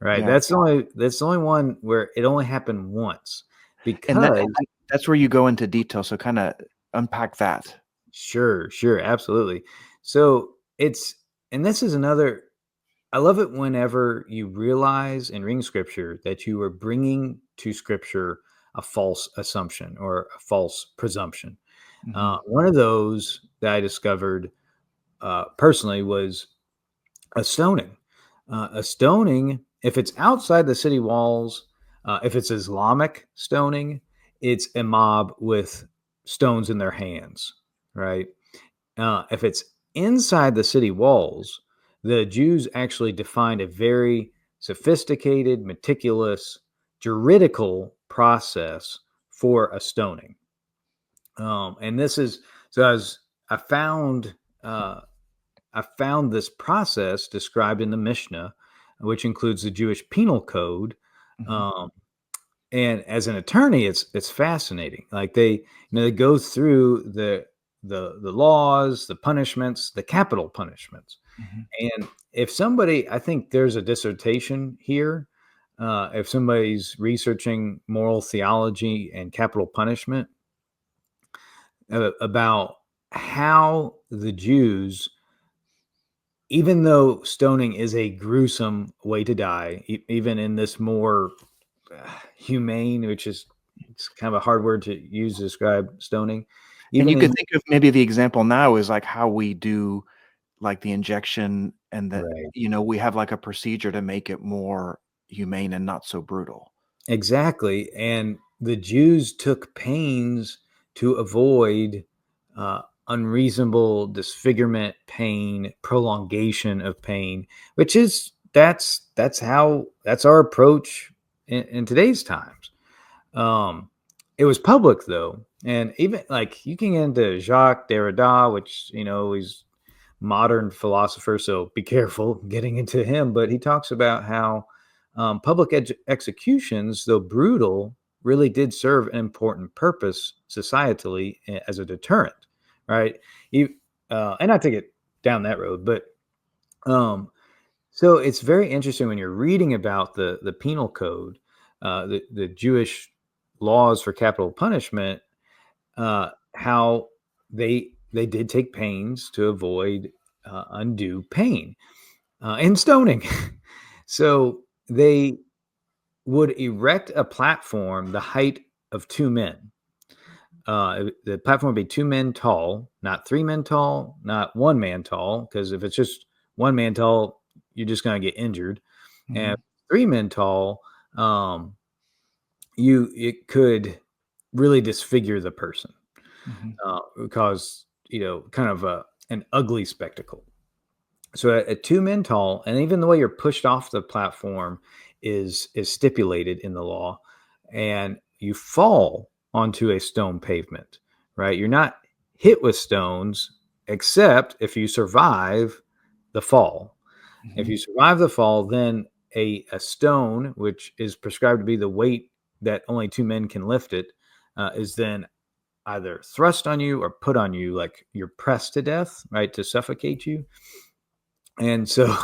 Right. Yeah. That's the only one where it only happened once And because that's where you go into detail. So kind of unpack that. sure, absolutely. So and this is another, I love it whenever you realize in reading scripture that you are bringing to scripture a false assumption or a false presumption. One of those that I discovered personally was a stoning. A stoning, if it's outside the city walls, if it's Islamic stoning, it's a mob with stones in their hands, right? If it's inside the city walls, the Jews actually defined a very sophisticated, meticulous, juridical process for a stoning. And this is so as I found uh, I found this process described in the Mishnah, which includes the Jewish penal code. Um, and as an attorney, it's fascinating. Like they go through the laws, the punishments, the capital punishments. And if somebody, I think there's a dissertation here. If somebody's researching moral theology and capital punishment about how the Jews, even though stoning is a gruesome way to die, even in this more humane, which is it's kind of a hard word to use to describe stoning. And Even you could in think of maybe the example now is like how we do like the injection and that, right, we have like a procedure to make it more humane and not so brutal. exactly, and the Jews took pains to avoid unreasonable disfigurement, pain, prolongation of pain, which is that's our approach in today's times. Um, it was public though, and even like you can get into Jacques Derrida, which he's modern philosopher, so be careful getting into him. But he talks about how public executions, though brutal, really did serve an important purpose societally as a deterrent, right? And not to get down that road, but um, so it's very interesting when you're reading about the penal code, the Jewish laws for capital punishment, how they did take pains to avoid undue pain and stoning. So they would erect a platform the height of two men. The platform would be 2 men tall, not 3 men tall, not 1 man tall, because if it's just 1 man tall, you're just going to get injured. And 3 men tall, it could really disfigure the person, cause kind of an ugly spectacle. So at 2 men tall, and even the way you're pushed off the platform is stipulated in the law, and you fall onto a stone pavement, right? You're not hit with stones except if you survive the fall. If you survive the fall, then a stone, which is prescribed to be the weight that only 2 men can lift it, is then either thrust on you or put on you, like you're pressed to death, right, to suffocate you. And so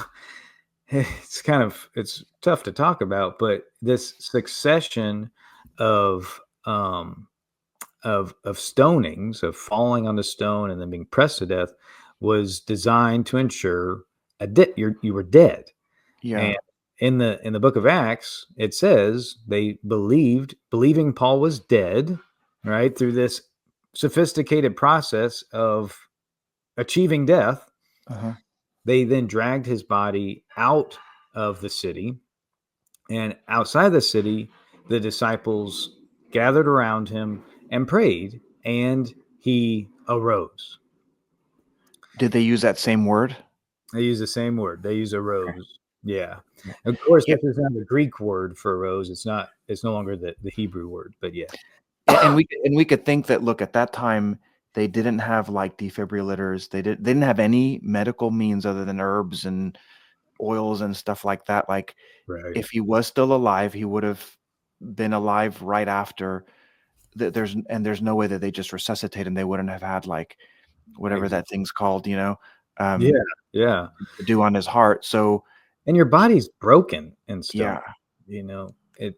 it's tough to talk about, but this succession of stonings, of falling on the stone and then being pressed to death, was designed to ensure you were dead. Yeah. And in the book of Acts, it says they believing Paul was dead, right, through this sophisticated process of achieving death. They then dragged his body out of the city, and outside the city, the disciples gathered around him and prayed, and he arose. Did they use that same word? They use the same word. They use Okay. arose. Yeah. Of course, Yeah. this is not the Greek word for arose. It's no longer the Hebrew word, but yeah. And we could think that, look, at that time they didn't have like defibrillators. They didn't have any medical means other than herbs and oils and stuff like that. Like Right. if he was still alive, he would have been alive right after. There's no way that they just resuscitate him. They wouldn't have had like whatever that thing's called, Yeah. Yeah. to do on his heart. So and your body's broken in stone. Yeah. You know, it